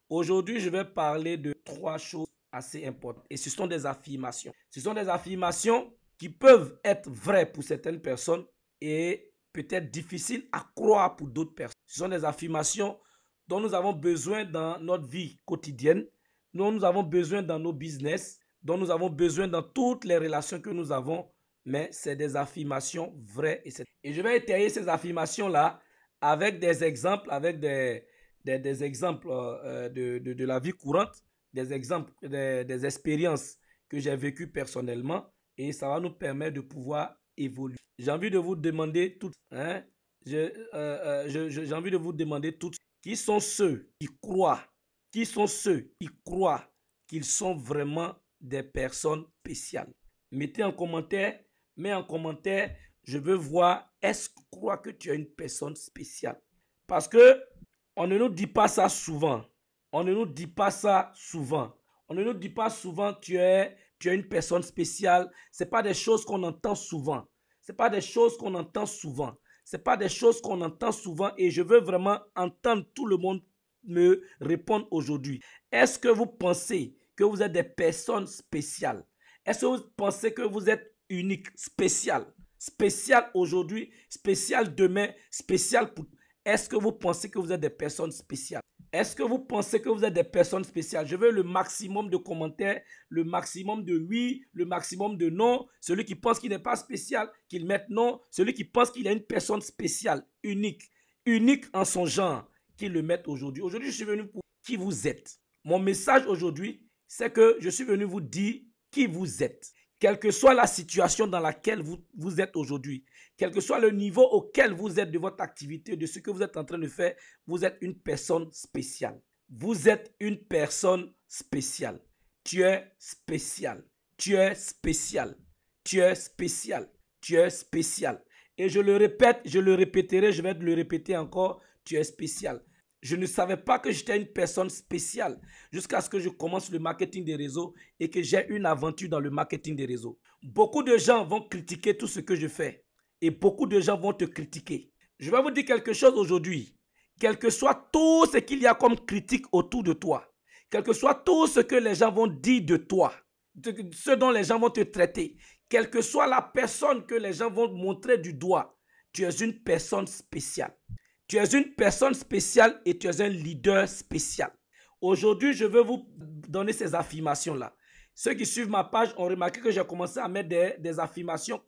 Aujourd'hui, je vais parler de trois choses assez importantes. Et ce sont des affirmations. Ce sont des affirmations qui peuvent être vraies pour certaines personnes et peut-être difficiles à croire pour d'autres personnes. Ce sont des affirmations dont nous avons besoin dans notre vie quotidienne, dont nous avons besoin dans nos business, dont nous avons besoin dans toutes les relations que nous avons. Mais c'est des affirmations vraies. Et je vais étayer ces affirmations-là avec des exemples, avec des exemples de la vie courante, des exemples, des expériences que j'ai vécues personnellement, et ça va nous permettre de pouvoir évoluer. J'ai envie de vous demander toutes, j'ai envie de vous demander toutes, qui sont ceux qui croient qu'ils sont vraiment des personnes spéciales. Mets en commentaire, je veux voir, est-ce que tu crois que tu es une personne spéciale? Parce que on ne nous dit pas ça souvent. On ne nous dit pas souvent, tu es une personne spéciale. Ce n'est pas des choses qu'on entend souvent. Et je veux vraiment entendre tout le monde me répondre aujourd'hui. Est-ce que vous pensez que vous êtes des personnes spéciales? Est-ce que vous pensez que vous êtes unique, spécial? Spécial aujourd'hui, spécial demain, spécial pour... Est-ce que vous pensez que vous êtes des personnes spéciales? Je veux le maximum de commentaires, le maximum de oui, le maximum de non. Celui qui pense qu'il n'est pas spécial, qu'il mette non. Celui qui pense qu'il est une personne spéciale, unique en son genre, qu'il le mette aujourd'hui. Aujourd'hui, je suis venu pour qui vous êtes. Mon message aujourd'hui, c'est que je suis venu vous dire qui vous êtes. Quelle que soit la situation dans laquelle vous êtes aujourd'hui, quel que soit le niveau auquel vous êtes de votre activité, de ce que vous êtes en train de faire, vous êtes une personne spéciale. Vous êtes une personne spéciale. Tu es spécial. Tu es spécial. Tu es spécial. Tu es spécial. Et je le répète, je le répéterai, je vais le répéter encore, tu es spécial. Je ne savais pas que j'étais une personne spéciale jusqu'à ce que je commence le marketing des réseaux et que j'ai une aventure dans le marketing des réseaux. Beaucoup de gens vont critiquer tout ce que je fais et beaucoup de gens vont te critiquer. Je vais vous dire quelque chose aujourd'hui. Quel que soit tout ce qu'il y a comme critique autour de toi, quel que soit tout ce que les gens vont dire de toi, ce dont les gens vont te traiter, quelle que soit la personne que les gens vont montrer du doigt, tu es une personne spéciale. Tu es une personne spéciale et tu es un leader spécial. Aujourd'hui, je veux vous donner ces affirmations-là. Ceux qui suivent ma page ont remarqué que j'ai commencé à mettre des affirmations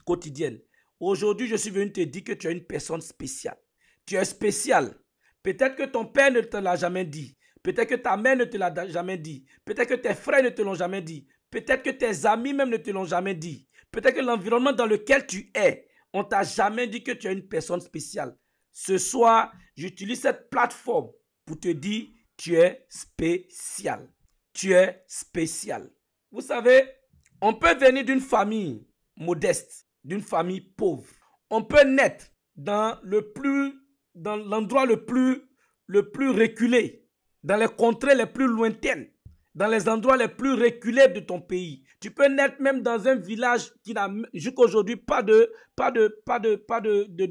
quotidiennes. Aujourd'hui, je suis venu te dire que tu es une personne spéciale. Tu es spécial. Peut-être que ton père ne te l'a jamais dit. Peut-être que ta mère ne te l'a jamais dit. Peut-être que tes frères ne te l'ont jamais dit. Peut-être que tes amis même ne te l'ont jamais dit. Peut-être que l'environnement dans lequel tu es, on t'a jamais dit que tu es une personne spéciale. Ce soir, j'utilise cette plateforme pour te dire tu es spécial. Tu es spécial. Vous savez, on peut venir d'une famille modeste, d'une famille pauvre. On peut naître dans l'endroit le plus reculé, dans les contrées les plus lointaines, dans les endroits les plus reculés de ton pays. Tu peux naître même dans un village qui n'a jusqu'à aujourd'hui pas de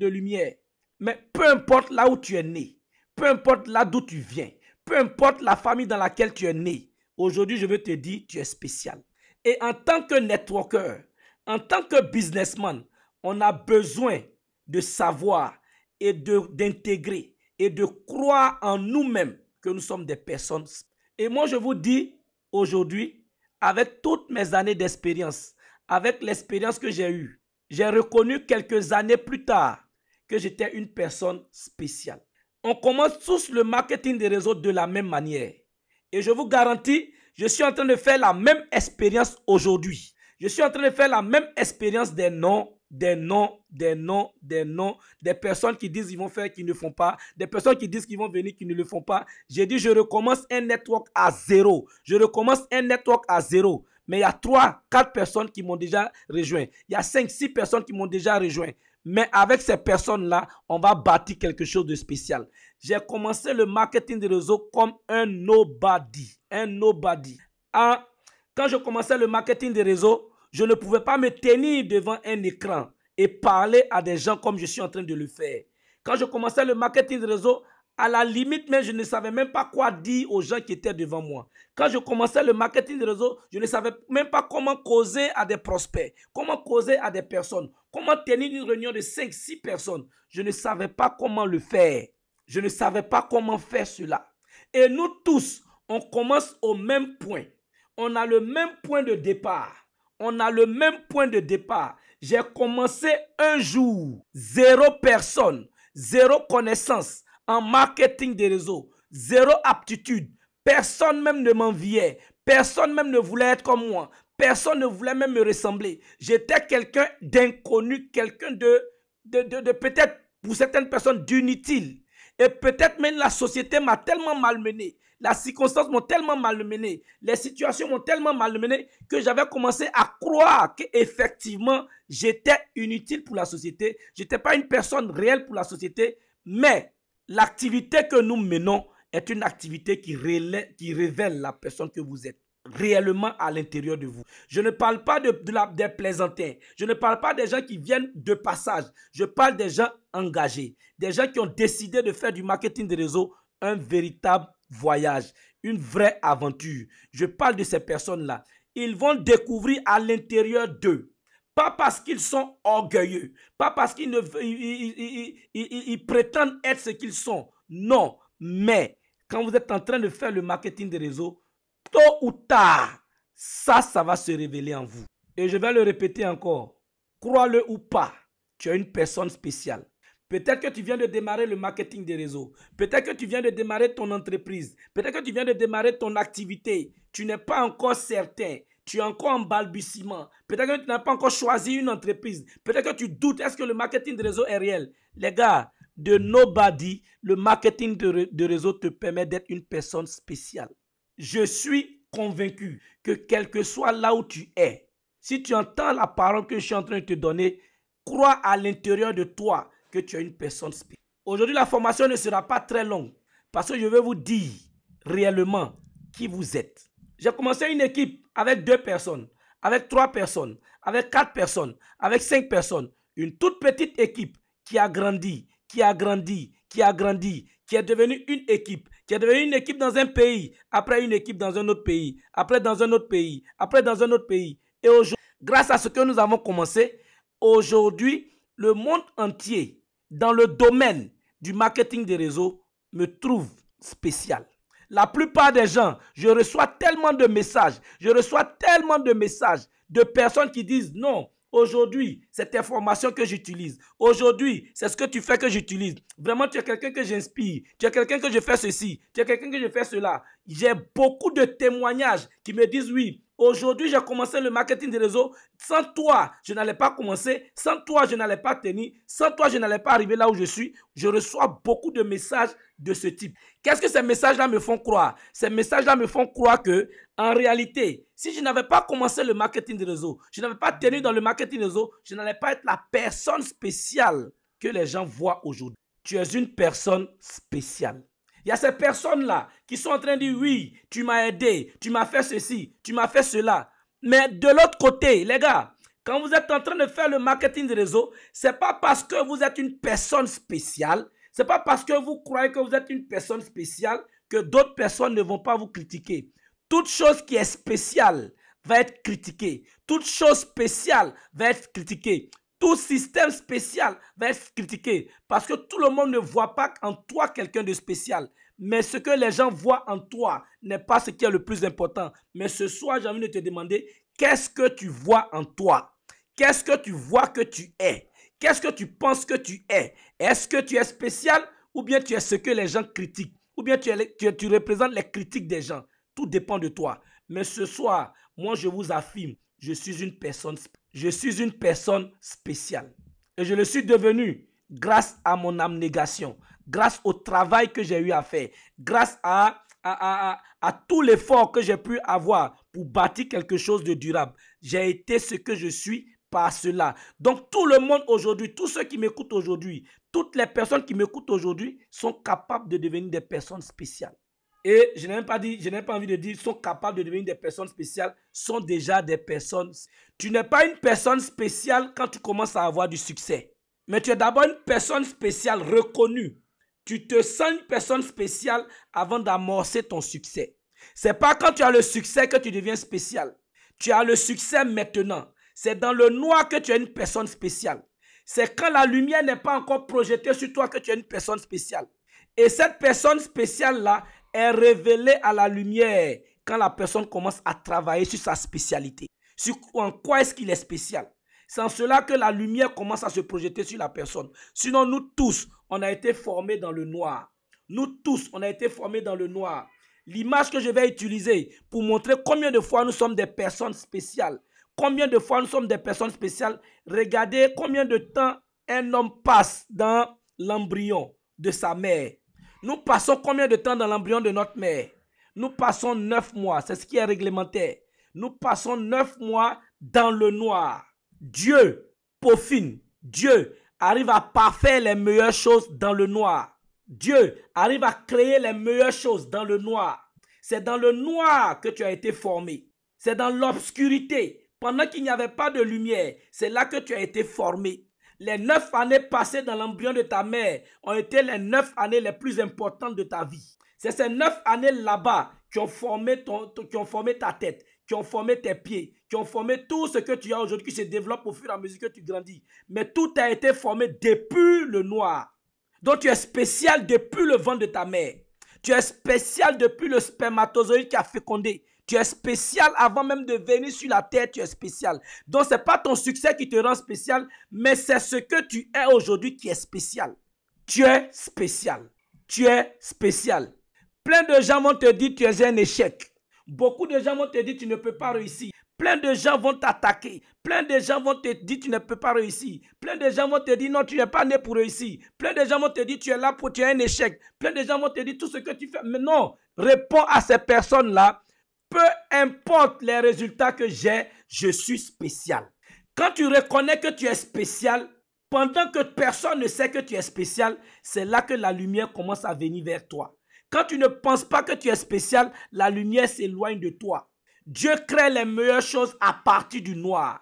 lumière. Mais peu importe là où tu es né, peu importe là d'où tu viens, peu importe la famille dans laquelle tu es né, aujourd'hui je veux te dire tu es spécial. Et en tant que networker, en tant que businessman, on a besoin de savoir et d'intégrer et de croire en nous-mêmes que nous sommes des personnes. Et moi je vous dis aujourd'hui, avec toutes mes années d'expérience, avec l'expérience que j'ai eue, j'ai reconnu quelques années plus tard que j'étais une personne spéciale. On commence tous le marketing des réseaux de la même manière. Et je vous garantis, je suis en train de faire la même expérience aujourd'hui. Je suis en train de faire la même expérience des personnes qui disent qu'ils vont faire, qui ne font pas, des personnes qui disent qu'ils vont venir, qui ne le font pas. J'ai dit, je recommence un network à zéro. Mais il y a 3-4 personnes qui m'ont déjà rejoint. Il y a 5-6 personnes qui m'ont déjà rejoint. Mais avec ces personnes-là, on va bâtir quelque chose de spécial. J'ai commencé le marketing des réseaux comme un nobody. Quand je commençais le marketing des réseaux, je ne pouvais pas me tenir devant un écran et parler à des gens comme je suis en train de le faire. Quand je commençais le marketing des réseaux, À la limite, mais je ne savais même pas quoi dire aux gens qui étaient devant moi. Quand je commençais le marketing de réseau, je ne savais même pas comment causer à des prospects, comment causer à des personnes, comment tenir une réunion de 5-6 personnes. Je ne savais pas comment le faire. Je ne savais pas comment faire cela. Et nous tous, on commence au même point. On a le même point de départ. On a le même point de départ. J'ai commencé un jour, 0 personne, 0 connaissance en marketing des réseaux, 0 aptitude. Personne même ne m'enviait. Personne même ne voulait être comme moi. Personne ne voulait même me ressembler. J'étais quelqu'un d'inconnu, quelqu'un de peut-être pour certaines personnes d'inutile. Et peut-être même la société m'a tellement malmené, les circonstances m'ont tellement malmené, les situations m'ont tellement malmené que j'avais commencé à croire qu'effectivement j'étais inutile pour la société. Je n'étais pas une personne réelle pour la société, mais l'activité que nous menons est une activité qui révèle la personne que vous êtes réellement à l'intérieur de vous. Je ne parle pas des plaisantins. Je ne parle pas des gens qui viennent de passage. Je parle des gens engagés. Des gens qui ont décidé de faire du marketing de réseau un véritable voyage, une vraie aventure. Je parle de ces personnes-là. Ils vont découvrir à l'intérieur d'eux. Pas parce qu'ils sont orgueilleux. Pas parce qu'ils ils prétendent être ce qu'ils sont. Non. Mais quand vous êtes en train de faire le marketing de réseau, tôt ou tard, ça va se révéler en vous. Et je vais le répéter encore. Crois-le ou pas, tu es une personne spéciale. Peut-être que tu viens de démarrer le marketing des réseaux. Peut-être que tu viens de démarrer ton entreprise. Peut-être que tu viens de démarrer ton activité. Tu n'es pas encore certain. Tu es encore en balbutiement. Peut-être que tu n'as pas encore choisi une entreprise. Peut-être que tu doutes, est-ce que le marketing de réseau est réel? Les gars, de nobody, le marketing de réseau te permet d'être une personne spéciale. Je suis convaincu que quel que soit là où tu es, si tu entends la parole que je suis en train de te donner, crois à l'intérieur de toi que tu es une personne spéciale. Aujourd'hui, la formation ne sera pas très longue parce que je vais vous dire réellement qui vous êtes. J'ai commencé une équipe avec 2 personnes, avec 3 personnes, avec 4 personnes, avec 5 personnes. Une toute petite équipe qui a grandi, qui a grandi, qui a grandi, qui est devenue une équipe, qui est devenue une équipe dans un pays, après une équipe dans un autre pays, après dans un autre pays, après dans un autre pays. Et aujourd'hui, grâce à ce que nous avons commencé, aujourd'hui, le monde entier, dans le domaine du marketing des réseaux, me trouve spécial. La plupart des gens, je reçois tellement de messages, de personnes qui disent non. Aujourd'hui, cette information que j'utilise. Aujourd'hui, c'est ce que tu fais que j'utilise. Vraiment, tu es quelqu'un que j'inspire. Tu es quelqu'un que je fais ceci. Tu es quelqu'un que je fais cela. J'ai beaucoup de témoignages qui me disent oui. Aujourd'hui, j'ai commencé le marketing des réseaux. Sans toi, je n'allais pas commencer. Sans toi, je n'allais pas tenir. Sans toi, je n'allais pas arriver là où je suis. Je reçois beaucoup de messages de ce type. Qu'est-ce que ces messages-là me font croire? Ces messages-là me font croire que, en réalité, si je n'avais pas commencé le marketing des réseaux, je n'avais pas tenu dans le marketing des réseaux, je n'allais pas être la personne spéciale que les gens voient aujourd'hui. Tu es une personne spéciale. Il y a ces personnes-là qui sont en train de dire oui, tu m'as aidé, tu m'as fait ceci, tu m'as fait cela. Mais de l'autre côté, les gars, quand vous êtes en train de faire le marketing des réseaux, ce n'est pas parce que vous êtes une personne spéciale, ce n'est pas parce que vous croyez que vous êtes une personne spéciale que d'autres personnes ne vont pas vous critiquer. Toute chose qui est spéciale va être critiquée. Toute chose spéciale va être critiquée. Tout système spécial va être critiqué parce que tout le monde ne voit pas en toi quelqu'un de spécial. Mais ce que les gens voient en toi n'est pas ce qui est le plus important. Mais ce soir, j'ai envie de te demander, qu'est-ce que tu vois en toi? Qu'est-ce que tu vois que tu es? Qu'est-ce que tu penses que tu es? Est-ce que tu es spécial ou bien tu es ce que les gens critiquent? Ou bien tu représentes les critiques des gens? Tout dépend de toi. Mais ce soir, moi je vous affirme, je suis une personne spéciale. Et je le suis devenu grâce à mon abnégation, grâce au travail que j'ai eu à faire, grâce à tout l'effort que j'ai pu avoir pour bâtir quelque chose de durable. J'ai été ce que je suis par cela. Donc tout le monde aujourd'hui, tous ceux qui m'écoutent aujourd'hui, toutes les personnes qui m'écoutent aujourd'hui sont capables de devenir des personnes spéciales. Et je n'ai pas envie de dire sont capables de devenir des personnes spéciales, sont déjà des personnes. Tu n'es pas une personne spéciale quand tu commences à avoir du succès. Mais tu es d'abord une personne spéciale reconnue. Tu te sens une personne spéciale avant d'amorcer ton succès. C'est pas quand tu as le succès que tu deviens spécial. Tu as le succès maintenant. C'est dans le noir que tu es une personne spéciale. C'est quand la lumière n'est pas encore projetée sur toi que tu es une personne spéciale. Et cette personne spéciale-là est révélée à la lumière quand la personne commence à travailler sur sa spécialité. Sur en quoi est-ce qu'il est spécial. C'est en cela que la lumière commence à se projeter sur la personne. Sinon, nous tous, on a été formés dans le noir. Nous tous, on a été formés dans le noir. L'image que je vais utiliser pour montrer combien de fois nous sommes des personnes spéciales. Combien de fois nous sommes des personnes spéciales. Regardez combien de temps un homme passe dans l'embryon de sa mère. Nous passons combien de temps dans l'embryon de notre mère? Nous passons 9 mois. C'est ce qui est réglementaire. Nous passons 9 mois dans le noir. Dieu peaufine, Dieu arrive à parfaire les meilleures choses dans le noir. Dieu arrive à créer les meilleures choses dans le noir. C'est dans le noir que tu as été formé. C'est dans l'obscurité, pendant qu'il n'y avait pas de lumière, c'est là que tu as été formé. Les 9 années passées dans l'embryon de ta mère ont été les 9 années les plus importantes de ta vie. C'est ces 9 années là-bas qui ont formé ta tête, qui ont formé tes pieds, qui ont formé tout ce que tu as aujourd'hui, qui se développe au fur et à mesure que tu grandis. Mais tout a été formé depuis le noir. Donc tu es spécial depuis le ventre de ta mère. Tu es spécial depuis le spermatozoïde qui a fécondé. Tu es spécial avant même de venir sur la terre, tu es spécial. Donc ce n'est pas ton succès qui te rend spécial, mais c'est ce que tu es aujourd'hui qui est spécial. Tu es spécial. Tu es spécial. Plein de gens vont te dire que tu es un échec. Beaucoup de gens vont te dire que tu ne peux pas réussir. Plein de gens vont t'attaquer. Plein de gens vont te dire que tu ne peux pas réussir. Plein de gens vont te dire non, tu n'es pas né pour réussir. Plein de gens vont te dire tu es là pour tu es un échec. Plein de gens vont te dire tout ce que tu fais. Mais non, réponds à ces personnes-là. Peu importe les résultats que j'ai, je suis spécial. Quand tu reconnais que tu es spécial, pendant que personne ne sait que tu es spécial, c'est là que la lumière commence à venir vers toi. Quand tu ne penses pas que tu es spécial, la lumière s'éloigne de toi. Dieu crée les meilleures choses à partir du noir.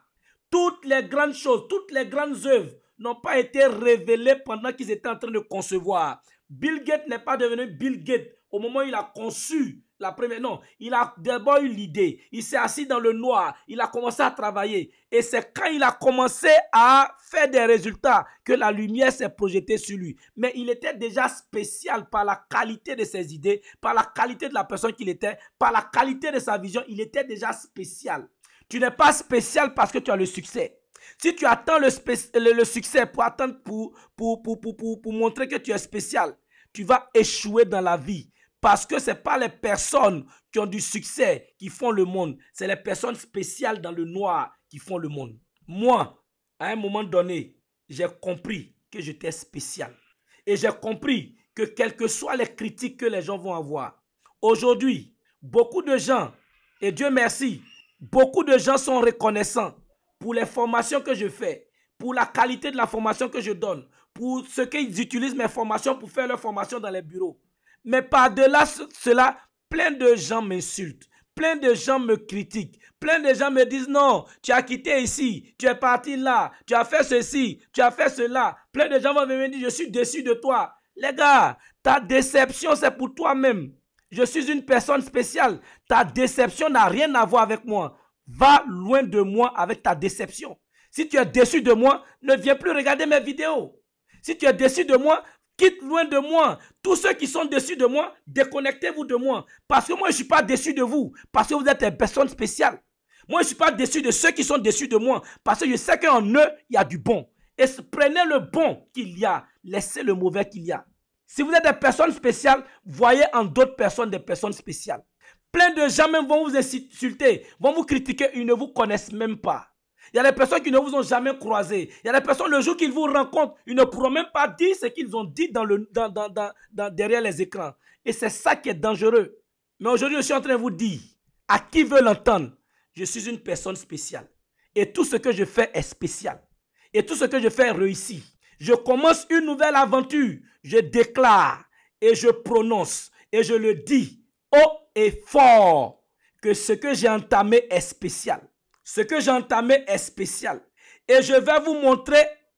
Toutes les grandes choses, toutes les grandes œuvres n'ont pas été révélées pendant qu'ils étaient en train de concevoir. Bill Gates n'est pas devenu Bill Gates au moment où il a conçu la première. Non, il a d'abord eu l'idée. Il s'est assis dans le noir. Il a commencé à travailler. Et c'est quand il a commencé à faire des résultats que la lumière s'est projetée sur lui. Mais il était déjà spécial par la qualité de ses idées, par la qualité de la personne qu'il était, par la qualité de sa vision. Il était déjà spécial. Tu n'es pas spécial parce que tu as le succès. Si tu attends le succès pour montrer que tu es spécial, tu vas échouer dans la vie. Parce que ce n'est pas les personnes qui ont du succès qui font le monde. C'est les personnes spéciales dans le noir qui font le monde. Moi, à un moment donné, j'ai compris que j'étais spécial. Et j'ai compris que quelles que soient les critiques que les gens vont avoir, aujourd'hui, beaucoup de gens, et Dieu merci, beaucoup de gens sont reconnaissants pour les formations que je fais, pour la qualité de la formation que je donne, pour ce qu'ils utilisent mes formations pour faire leur formation dans les bureaux. Mais par-delà cela, plein de gens m'insultent. Plein de gens me critiquent. Plein de gens me disent non, tu as quitté ici, tu es parti là, tu as fait ceci, tu as fait cela. Plein de gens vont me dire je suis déçu de toi. Les gars, ta déception c'est pour toi-même. Je suis une personne spéciale. Ta déception n'a rien à voir avec moi. Va loin de moi avec ta déception. Si tu es déçu de moi, ne viens plus regarder mes vidéos. Si tu es déçu de moi, quitte loin de moi. Tous ceux qui sont déçus de moi, déconnectez-vous de moi. Parce que moi, je ne suis pas déçu de vous. Parce que vous êtes une personne spéciale. Moi, je ne suis pas déçu de ceux qui sont déçus de moi. Parce que je sais qu'en eux, il y a du bon. Et prenez le bon qu'il y a. Laissez le mauvais qu'il y a. Si vous êtes des personnes spéciales, voyez en d'autres personnes des personnes spéciales. Plein de gens même vont vous insulter, vont vous critiquer, ils ne vous connaissent même pas. Il y a des personnes qui ne vous ont jamais croisé. Il y a des personnes, le jour qu'ils vous rencontrent, ils ne pourront même pas dire ce qu'ils ont dit derrière les écrans. Et c'est ça qui est dangereux. Mais aujourd'hui, je suis en train de vous dire, à qui veut l'entendre, je suis une personne spéciale. Et tout ce que je fais est spécial. Et tout ce que je fais est réussi. Je commence une nouvelle aventure. Je déclare et je prononce et je le dis haut et fort que ce que j'ai entamé est spécial. Ce que j'ai entamé est spécial. Et je vais vous montrer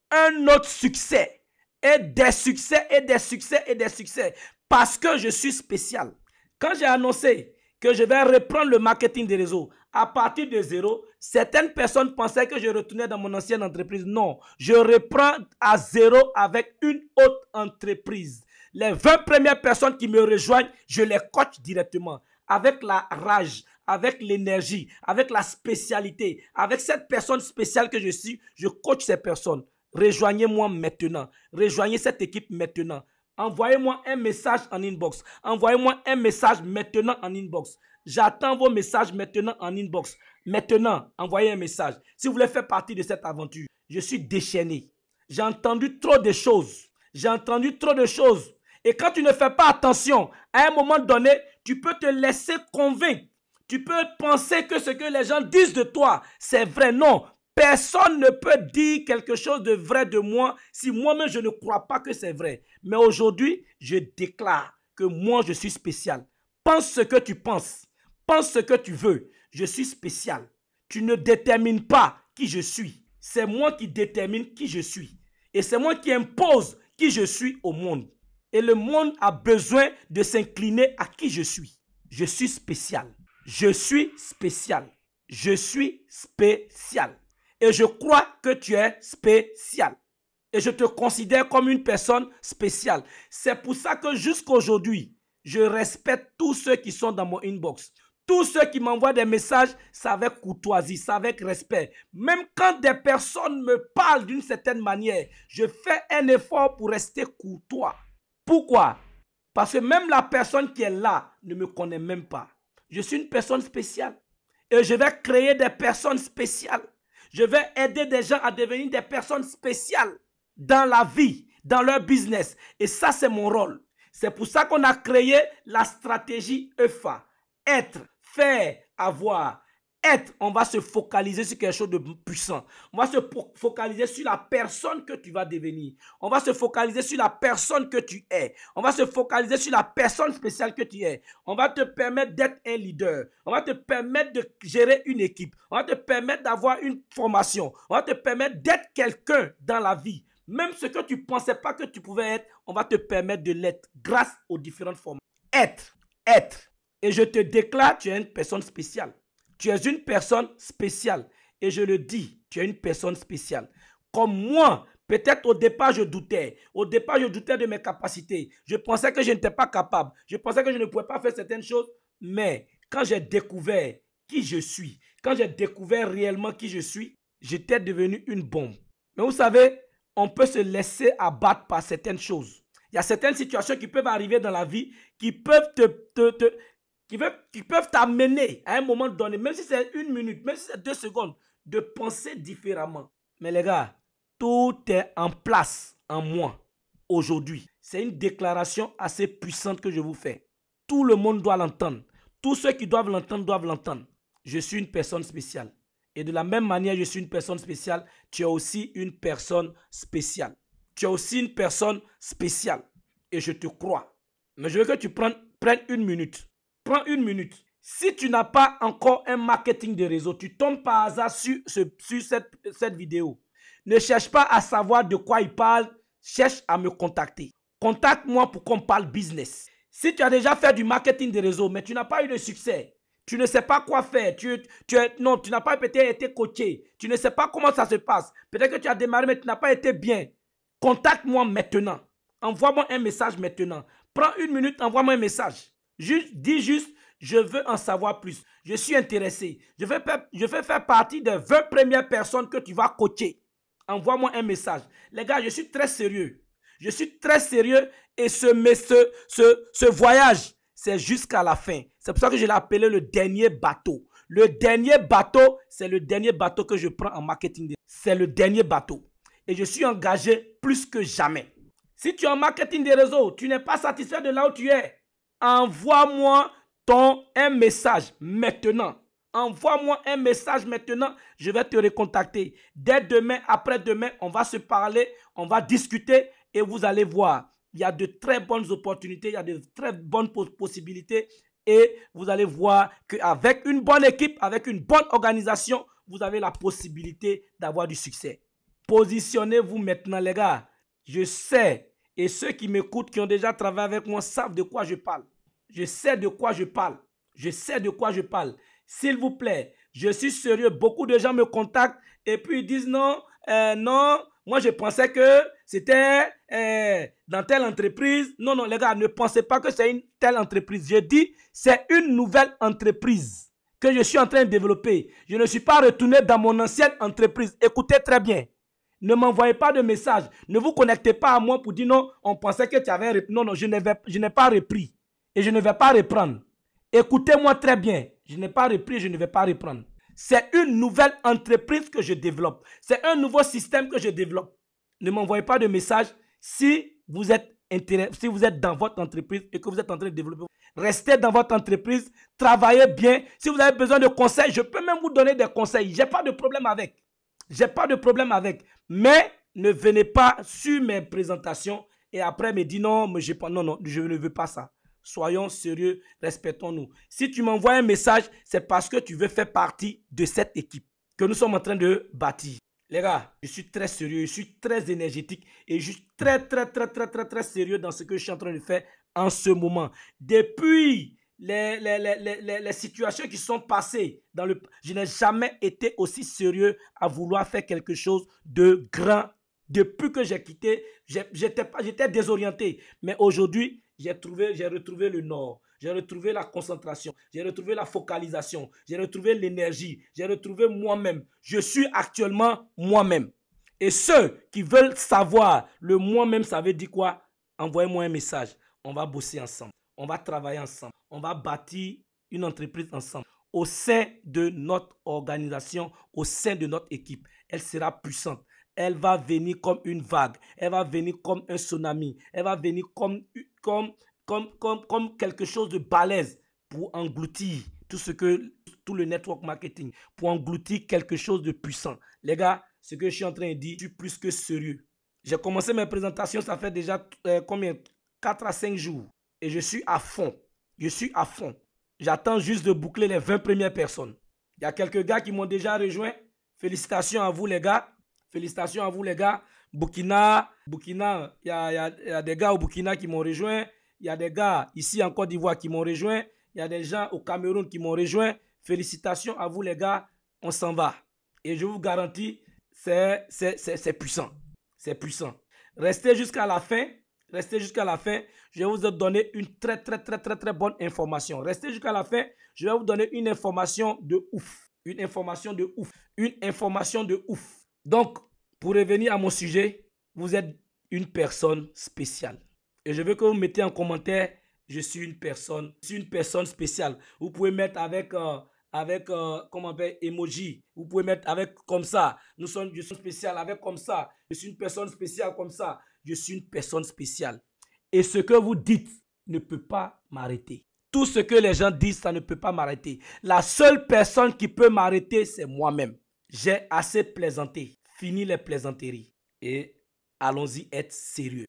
un autre succès. et des succès et des succès et des succès parce que je suis spécial. Quand j'ai annoncé que je vais reprendre le marketing des réseaux à partir de zéro, certaines personnes pensaient que je retournais dans mon ancienne entreprise. Non, je reprends à zéro avec une autre entreprise. Les 20 premières personnes qui me rejoignent, je les coach directement avec la rage, avec l'énergie, avec la spécialité, avec cette personne spéciale que je suis, je coach ces personnes. Rejoignez-moi maintenant. Rejoignez cette équipe maintenant. Envoyez-moi un message en inbox. Envoyez-moi un message maintenant en inbox. J'attends vos messages maintenant en inbox. Maintenant, envoyez un message. Si vous voulez faire partie de cette aventure, je suis déchaîné. J'ai entendu trop de choses. J'ai entendu trop de choses. Et quand tu ne fais pas attention, à un moment donné, tu peux te laisser convaincre. Tu peux penser que ce que les gens disent de toi, c'est vrai. Non, personne ne peut dire quelque chose de vrai de moi si moi-même je ne crois pas que c'est vrai. Mais aujourd'hui, je déclare que moi je suis spécial. Pense ce que tu penses. Pense ce que tu veux. Je suis spécial. Tu ne détermines pas qui je suis. C'est moi qui détermine qui je suis. Et c'est moi qui impose qui je suis au monde. Et le monde a besoin de s'incliner à qui je suis. Je suis spécial. Je suis spécial. Je suis spécial. Et je crois que tu es spécial. Et je te considère comme une personne spéciale. C'est pour ça que jusqu'à aujourd'hui, je respecte tous ceux qui sont dans mon inbox. Tous ceux qui m'envoient des messages, c'est avec courtoisie, c'est avec respect. Même quand des personnes me parlent d'une certaine manière, je fais un effort pour rester courtois. Pourquoi? Parce que même la personne qui est là ne me connaît même pas. Je suis une personne spéciale. Et je vais créer des personnes spéciales. Je vais aider des gens à devenir des personnes spéciales dans la vie, dans leur business. Et ça, c'est mon rôle. C'est pour ça qu'on a créé la stratégie EFA. Être, faire, avoir. Être, on va se focaliser sur quelque chose de puissant. On va se focaliser sur la personne que tu vas devenir. On va se focaliser sur la personne que tu es. On va se focaliser sur la personne spéciale que tu es. On va te permettre d'être un leader. On va te permettre de gérer une équipe. On va te permettre d'avoir une formation. On va te permettre d'être quelqu'un dans la vie. Même ce que tu ne pensais pas que tu pouvais être, on va te permettre de l'être grâce aux différentes formes. Être. Et je te déclare, tu es une personne spéciale. Tu es une personne spéciale. Et je le dis, tu es une personne spéciale. Comme moi, peut-être au départ, je doutais. Au départ, je doutais de mes capacités. Je pensais que je n'étais pas capable. Je pensais que je ne pouvais pas faire certaines choses. Mais quand j'ai découvert qui je suis, quand j'ai découvert réellement qui je suis, j'étais devenu une bombe. Mais vous savez, on peut se laisser abattre par certaines choses. Il y a certaines situations qui peuvent arriver dans la vie qui peuvent qui peuvent t'amener à un moment donné, même si c'est une minute, même si c'est 2 secondes, de penser différemment. Mais les gars, tout est en place en moi aujourd'hui. C'est une déclaration assez puissante que je vous fais. Tout le monde doit l'entendre. Tous ceux qui doivent l'entendre doivent l'entendre. Je suis une personne spéciale. Et de la même manière, je suis une personne spéciale, tu es aussi une personne spéciale. Tu es aussi une personne spéciale. Et je te crois. Mais je veux que tu prennes une minute. Prends une minute. Si tu n'as pas encore un marketing de réseau, tu tombes par hasard sur cette vidéo. Ne cherche pas à savoir de quoi il parle. Cherche à me contacter. Contacte-moi pour qu'on parle business. Si tu as déjà fait du marketing de réseau, mais tu n'as pas eu de succès, tu ne sais pas quoi faire, tu n'as pas peut-être été coaché, tu ne sais pas comment ça se passe, peut-être que tu as démarré mais tu n'as pas été bien, contacte-moi maintenant. Envoie-moi un message maintenant. Prends une minute, envoie-moi un message. Dis juste, je veux en savoir plus. Je suis intéressé. Je vais faire partie des 20 premières personnes que tu vas coacher. Envoie-moi un message. Les gars, je suis très sérieux. Je suis très sérieux et ce voyage, c'est jusqu'à la fin. C'est pour ça que je l'ai appelé le dernier bateau. Le dernier bateau, c'est le dernier bateau que je prends en marketing. C'est le dernier bateau. Et je suis engagé plus que jamais. Si tu es en marketing des réseaux, tu n'es pas satisfait de là où tu es, envoie-moi un message maintenant. Envoie-moi un message maintenant, je vais te recontacter. Dès demain, après-demain, on va se parler, on va discuter et vous allez voir. Il y a de très bonnes opportunités, il y a de très bonnes possibilités et vous allez voir qu'avec une bonne équipe, avec une bonne organisation, vous avez la possibilité d'avoir du succès. Positionnez-vous maintenant les gars. Je sais, et ceux qui m'écoutent, qui ont déjà travaillé avec moi, savent de quoi je parle. Je sais de quoi je parle. Je sais de quoi je parle. S'il vous plaît, je suis sérieux. Beaucoup de gens me contactent et puis ils disent non, non, moi je pensais que c'était dans telle entreprise. Non, non, les gars, ne pensez pas que c'est une telle entreprise. Je dis, c'est une nouvelle entreprise que je suis en train de développer. Je ne suis pas retourné dans mon ancienne entreprise. Écoutez très bien. Ne m'envoyez pas de message. Ne vous connectez pas à moi pour dire non, on pensait que tu avais repris. Non, non, je n'ai pas repris. Et je ne vais pas reprendre. Écoutez-moi très bien. Je n'ai pas repris, je ne vais pas reprendre. C'est une nouvelle entreprise que je développe. C'est un nouveau système que je développe. Ne m'envoyez pas de message si vous êtes dans votre entreprise et que vous êtes en train de développer. Restez dans votre entreprise, travaillez bien. Si vous avez besoin de conseils, je peux même vous donner des conseils. Je n'ai pas de problème avec. J'ai pas de problème avec. Mais ne venez pas sur mes présentations et après me dire non, mais non, non, je ne veux pas ça. Soyons sérieux, respectons-nous. Si tu m'envoies un message, c'est parce que tu veux faire partie de cette équipe que nous sommes en train de bâtir. Les gars, je suis très sérieux, je suis très énergétique et je suis très sérieux dans ce que je suis en train de faire en ce moment. Depuis les situations qui sont passées je n'ai jamais été aussi sérieux à vouloir faire quelque chose de grand. Depuis que j'ai quitté, j'étais désorienté. Mais aujourd'hui, j'ai retrouvé le nord. J'ai retrouvé la concentration. J'ai retrouvé la focalisation. J'ai retrouvé l'énergie. J'ai retrouvé moi-même. Je suis actuellement moi-même. Et ceux qui veulent savoir le moi-même, ça veut dire quoi? Envoyez-moi un message. On va bosser ensemble. On va travailler ensemble. On va bâtir une entreprise ensemble. Au sein de notre organisation, au sein de notre équipe, elle sera puissante. Elle va venir comme une vague. Elle va venir comme un tsunami. Elle va venir comme quelque chose de balèze pour engloutir tout le network marketing, pour engloutir quelque chose de puissant. Les gars, ce que je suis en train de dire, je suis plus que sérieux. J'ai commencé mes présentations, ça fait déjà 4 à 5 jours. Et je suis à fond. Je suis à fond. J'attends juste de boucler les 20 premières personnes. Il y a quelques gars qui m'ont déjà rejoint. Félicitations à vous les gars. Félicitations à vous les gars. Burkina, il y a des gars au Burkina qui m'ont rejoint. Il y a des gars ici en Côte d'Ivoire qui m'ont rejoint. Il y a des gens au Cameroun qui m'ont rejoint. Félicitations à vous les gars. On s'en va. Et je vous garantis, c'est puissant. C'est puissant. Restez jusqu'à la fin. Restez jusqu'à la fin. Je vais vous donner une très bonne information. Restez jusqu'à la fin. Je vais vous donner une information de ouf. Une information de ouf. Une information de ouf. Donc, pour revenir à mon sujet, vous êtes une personne spéciale. Et je veux que vous mettez en commentaire, je suis une personne spéciale. Vous pouvez mettre avec comment on appelle, emoji. Vous pouvez mettre avec comme ça. Je suis spécial avec comme ça. Je suis une personne spéciale comme ça. Je suis une personne spéciale. Et ce que vous dites ne peut pas m'arrêter. Tout ce que les gens disent, ça ne peut pas m'arrêter. La seule personne qui peut m'arrêter, c'est moi-même. J'ai assez plaisanté. Fini les plaisanteries. Et allons-y être sérieux.